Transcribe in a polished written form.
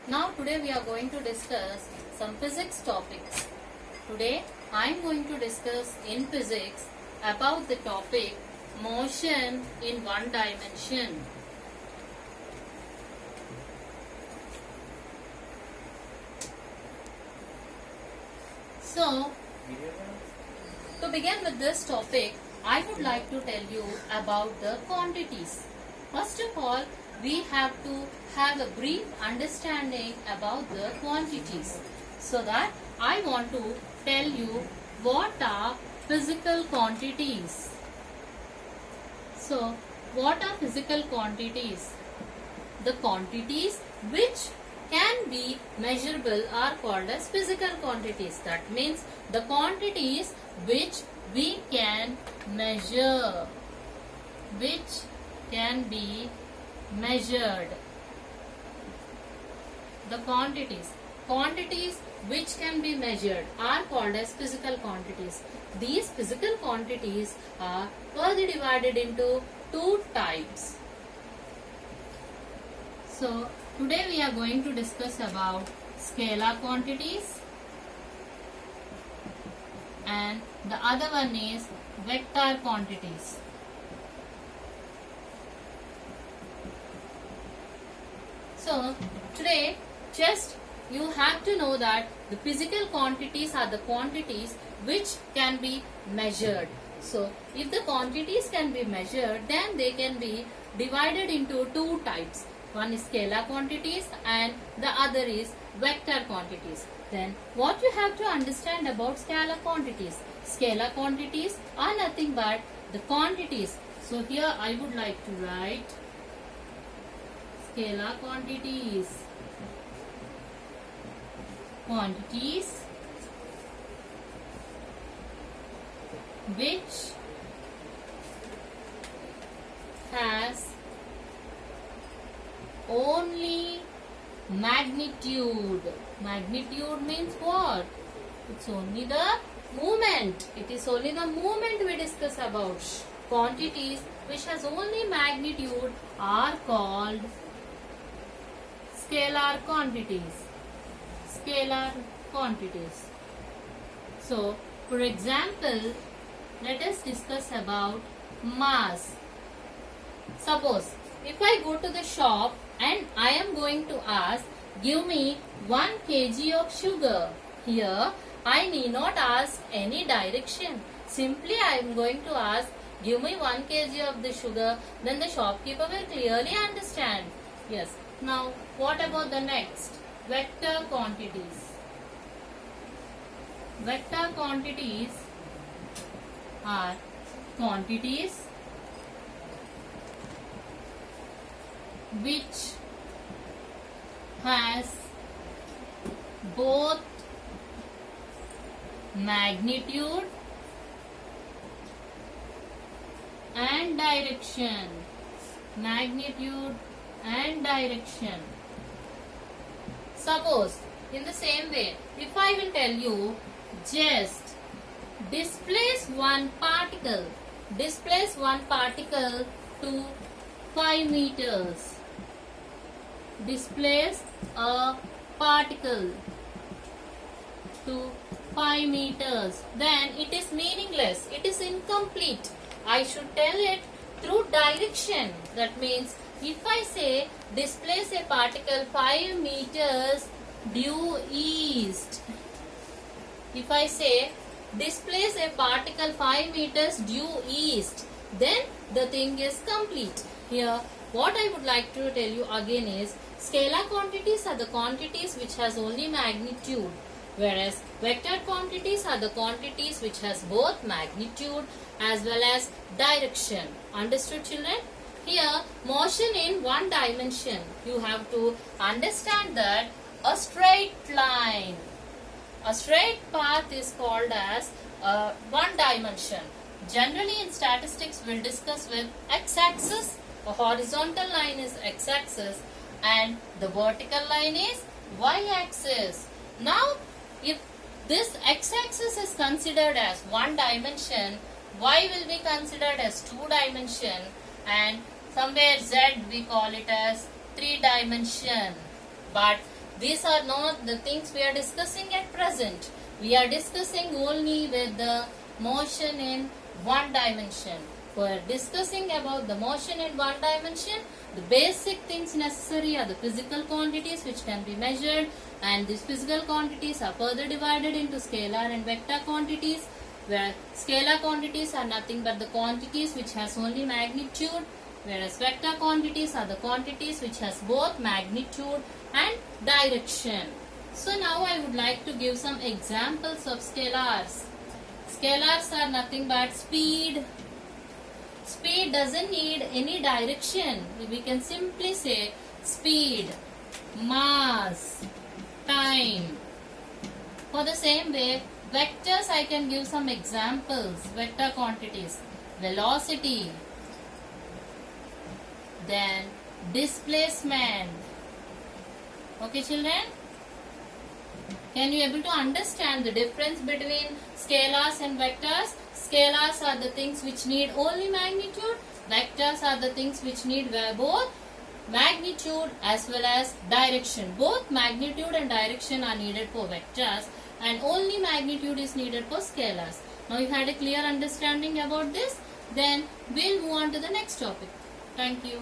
Now today we are going to discuss some physics topics. Today I am going to discuss in physics about the topic motion in one dimension. So, to begin with this topic, I would like to tell you about the quantities. First of all, we have to have a brief understanding about the quantities. So that I want to tell you what are physical quantities. So, what are physical quantities? The quantities which can be measurable are called as physical quantities. That means the quantities which we can measure, which can be measured. The quantities which can be measured are called as physical quantities. These physical quantities are further divided into two types. So, today we are going to discuss about scalar quantities and the other one is vector quantities. So, today just you have to know that the physical quantities are the quantities which can be measured. So, if the quantities can be measured, then they can be divided into two types. One is scalar quantities and the other is vector quantities. Then what you have to understand about scalar quantities? Scalar quantities are nothing but the quantities. So here I would like to write scalar quantities. Quantities which has only magnitude. Magnitude means what? It's only the movement. It is only the movement we discuss about. Quantities which has only magnitude are called scalar quantities. Scalar quantities. So, for example, let us discuss about mass. Suppose if I go to the shop and I am going to ask, give me 1 kg of sugar. Here I need not ask any direction. Simply I am going to ask, give me 1 kg of the sugar. Then the shopkeeper will clearly understand. Yes. Now what about the next? Vector quantities. Vector quantities are quantities which has both magnitude and direction. Magnitude and direction. Suppose in the same way, if I will tell you just displace one particle to 5 meters. Displace a particle to 5 meters. Then it is meaningless. It is incomplete. I should tell it through direction. That means if I say displace a particle 5 meters due east. If I say displace a particle 5 meters due east, then the thing is complete. Here what I would like to tell you again is scalar quantities are the quantities which has only magnitude, whereas vector quantities are the quantities which has both magnitude as well as direction. Understood, children? Here motion in one dimension, you have to understand that a straight line, a straight path is called as one dimension. Generally in statistics we'll discuss with x-axis. A horizontal line is x-axis and the vertical line is y-axis. Now, if this x-axis is considered as one dimension, y will be considered as two dimension, and somewhere z we call it as 3 dimension. But These are not the things we are discussing at present. We are discussing only with the motion in one dimension. For discussing about the motion in one dimension, the basic things necessary are the physical quantities which can be measured, and these physical quantities are further divided into scalar and vector quantities, where scalar quantities are nothing but the quantities which has only magnitude, whereas vector quantities are the quantities which has both magnitude and direction. So now I would like to give some examples of scalars. Scalars are nothing but speed. Speed doesn't need any direction. We can simply say speed, mass, time. For the same way, vectors I can give some examples. Vector quantities. Velocity. Then displacement. Okay children? Can you able to understand the difference between scalars and vectors? Scalars are the things which need only magnitude. Vectors are the things which need both magnitude as well as direction. Both magnitude and direction are needed for vectors, and only magnitude is needed for scalars. Now you had a clear understanding about this. Then we'll move on to the next topic. Thank you.